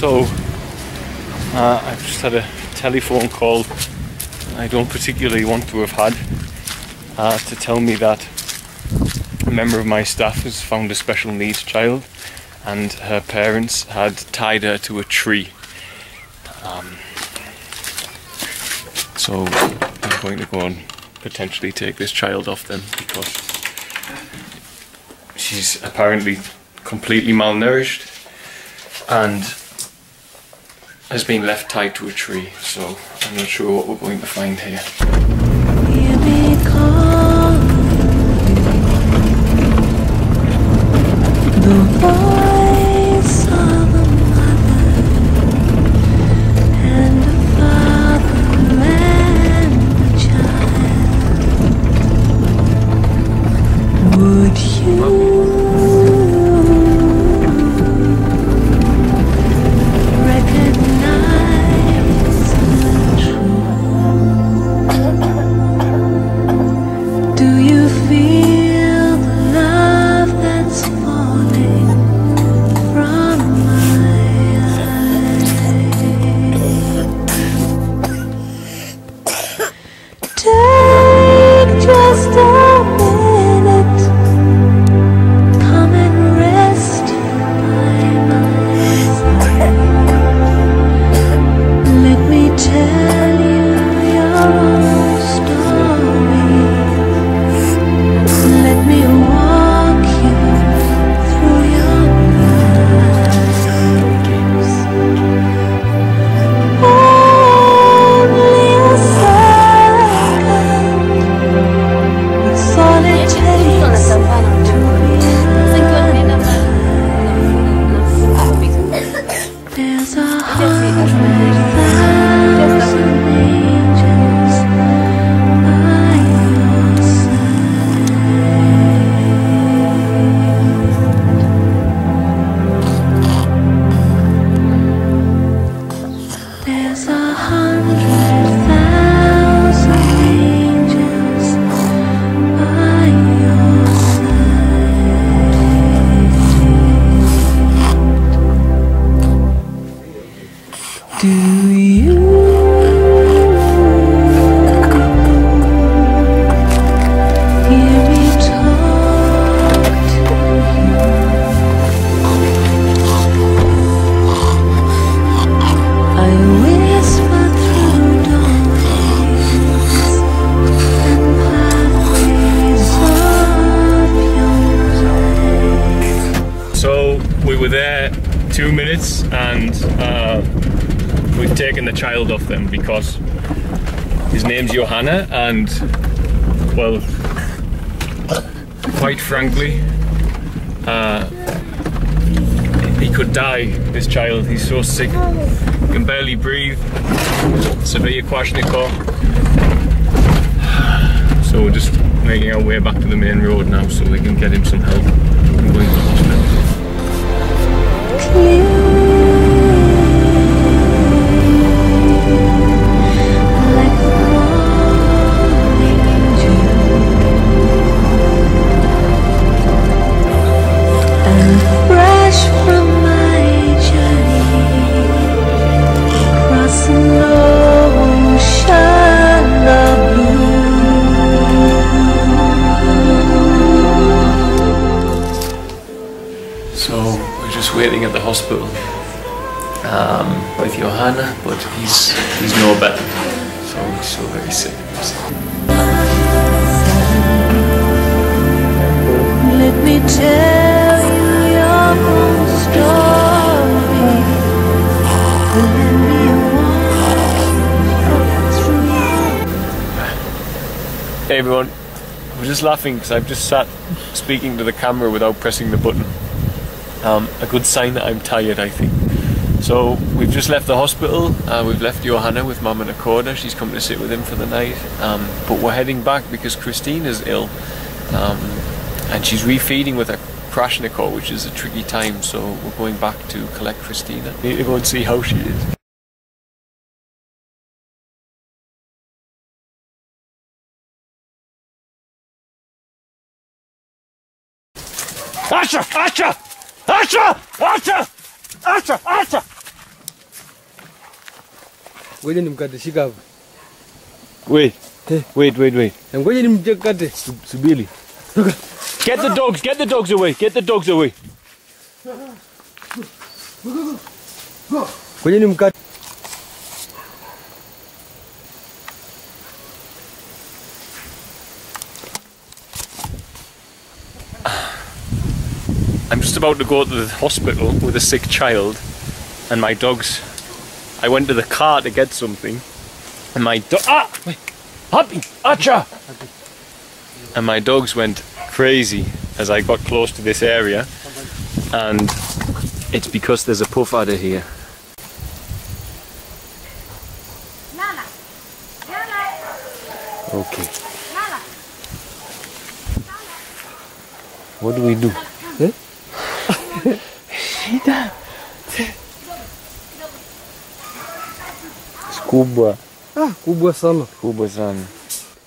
So I've just had a telephone call I don't particularly want to have had to tell me that a member of my staff has found a special needs child and her parents had tied her to a tree. So I'm going to go and potentially take this child off them because she's apparently completely malnourished and has been left tied to a tree, so I'm not sure what we're going to find here. We were there 2 minutes and we've taken the child off them because his name's Johanna and, well, quite frankly, he could die, this child. He's so sick, he can barely breathe, severe kwashiorkor. So we're just making our way back to the main road now so we can get him some help and going to the hospital. Waiting at the hospital with Johanna, but he's no better, so he's so very sick. Let me tell you your whole story. Let me walk through. Hey everyone, I'm just laughing because I've just sat speaking to the camera without pressing the button. A good sign that I'm tired, I think. So we've just left the hospital. We've left Johanna with Mum and Akoda. She's come to sit with him for the night. But we're heading back because Christine is ill, and she's refeeding with a kwashiorkor, which is a tricky time. So we're going back to collect Christina. Need to go and see how she is. Asha! Asha! Asha! Asha! Asha! Asha! Ngoja nimkate, shika hapo. Wait. Wait. Ngoja nimkate. Subiri. Get the dogs away. Get the dogs away. Ngoja nimkate. I'm just about to go to the hospital with a sick child, and my dogs. I went to the car to get something, and my and my dogs went crazy as I got close to this area, and it's because there's a puff adder here. Okay. What do we do? Kubwa. Kubwa sana. Kubwa sana.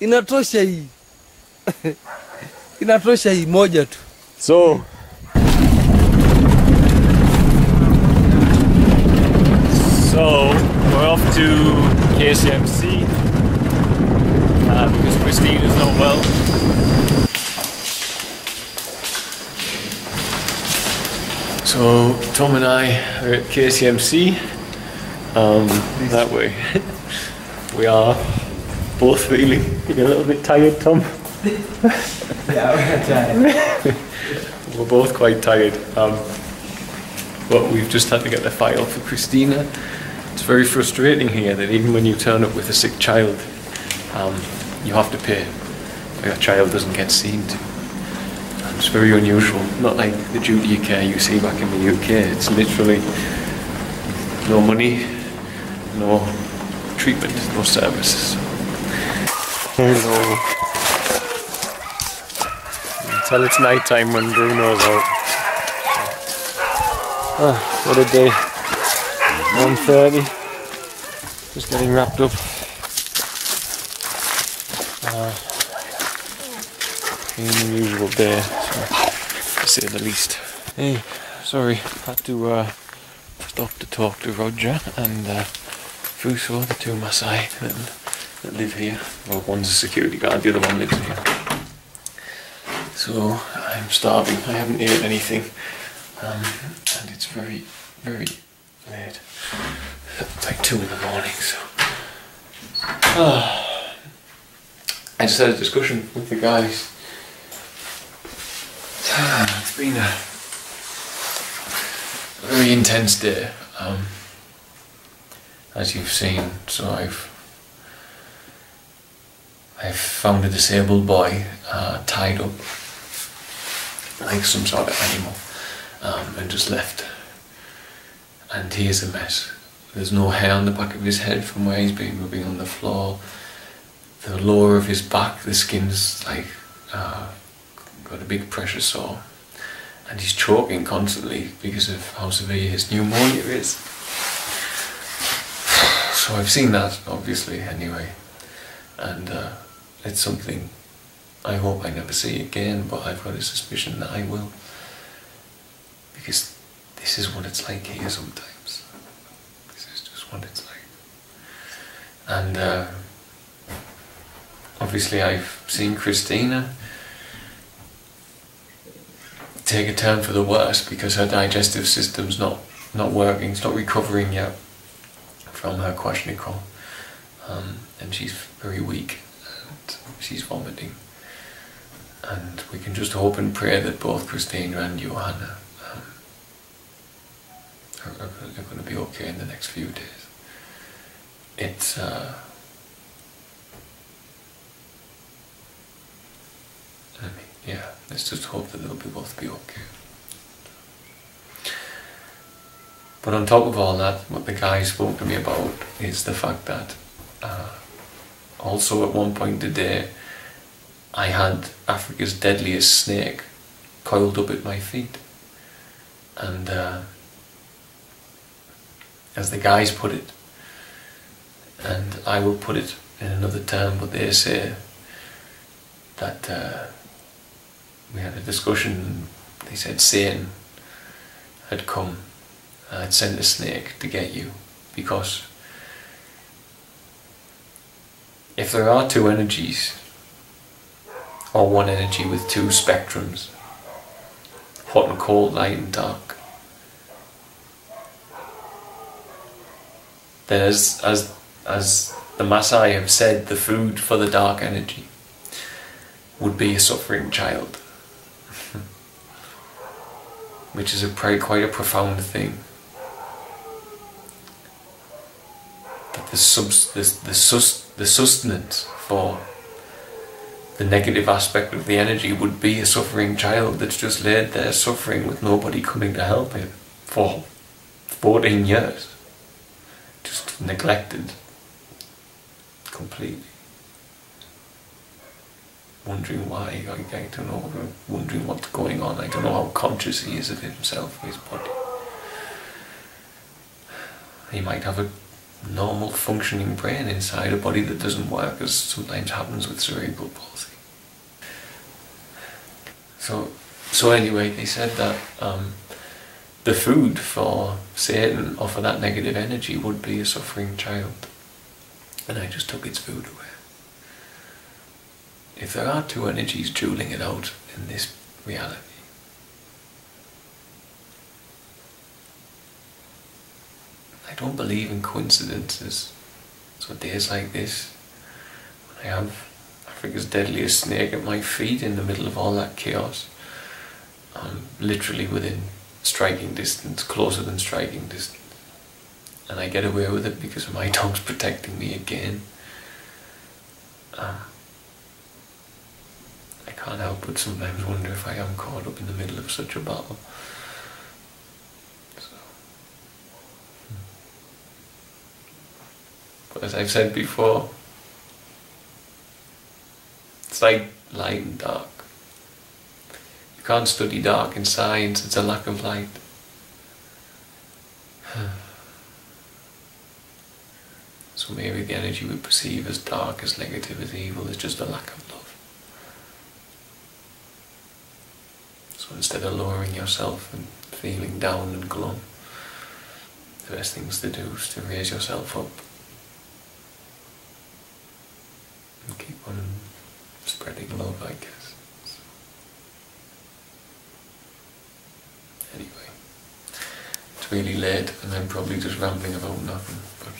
Inatosha hii. Inatosha hii moja tu. So we're off to KCMC because Christine is not well. So Tom and I are at KCMC. That way. We are both feeling a little bit tired, Tom. Yeah, we're tired. We're both quite tired. But we've just had to get the file for Christina. It's very frustrating here that even when you turn up with a sick child, you have to pay. Your child doesn't get seen to. It's very unusual. Not like the duty of care you see back in the UK. It's literally no money, no treatment, no services. Hello. Until it's night time when Bruno's out. What a day. 1:30. Just getting wrapped up. An unusual day, to say the least. Hey, sorry, had to stop to talk to Roger and Fuso, the two Maasai that live here. Well, one's a security guard, the other one lives here. So I'm starving. I haven't eaten anything, and it's very, very late. It's like 2 in the morning. So I just had a discussion with the guys. It's been a very intense day, as you've seen. So I've found a disabled boy tied up like some sort of animal, and just left. And he is a mess. There's no hair on the back of his head from where he's been rubbing on the floor. The lower of his back, the skin's like got a big pressure sore, and he's choking constantly because of how severe his pneumonia is. So I've seen that, obviously, anyway, and it's something I hope I never see again, but I've got a suspicion that I will, because this is what it's like here sometimes. This is just what it's like. And obviously I've seen Christina take a turn for the worse because her digestive system's not working, it's not recovering yet from her kwashiorkor, and she's very weak and she's vomiting, and we can just hope and pray that both Christina and Johanna are going to be okay in the next few days. It's yeah, let's just hope that they'll both be okay. But on top of all that, what the guy spoke to me about is the fact that also at one point today I had Africa's deadliest snake coiled up at my feet, and as the guys put it, and I will put it in another term, but they say that we had a discussion. They said Satan had come and had sent a snake to get you because if there are two energies, or one energy with two spectrums, hot and cold, light and dark, then as the Masai have said, the food for the dark energy would be a suffering child. Which is quite a profound thing. That the sustenance for the negative aspect of the energy would be a suffering child that's just laid there suffering with nobody coming to help him for 14 years. Just neglected completely. Wondering why, I don't know, wondering what's going on. I don't know how conscious he is of himself, his body. He might have a normal functioning brain inside a body that doesn't work, as sometimes happens with cerebral palsy. So anyway, they said that the food for Satan or for that negative energy would be a suffering child. And I just took its food away. If there are two energies dueling it out in this reality, I don't believe in coincidences. So days like this, when I have Africa's deadliest snake at my feet in the middle of all that chaos, I'm literally within striking distance, closer than striking distance. And I get away with it because my dog's protecting me again. I can't help but sometimes wonder if I am caught up in the middle of such a battle. So. But as I've said before, it's like light and dark. You can't study dark in science, it's a lack of light. So maybe the energy we perceive as dark, as negative, as evil is just a lack of love. So instead of lowering yourself and feeling down and glum, the best things to do is to raise yourself up and keep on spreading love, I guess. So, anyway, it's really late and I'm probably just rambling about nothing, but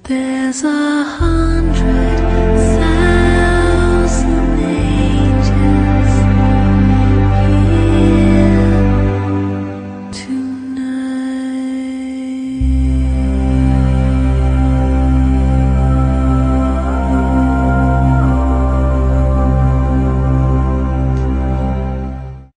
There's 100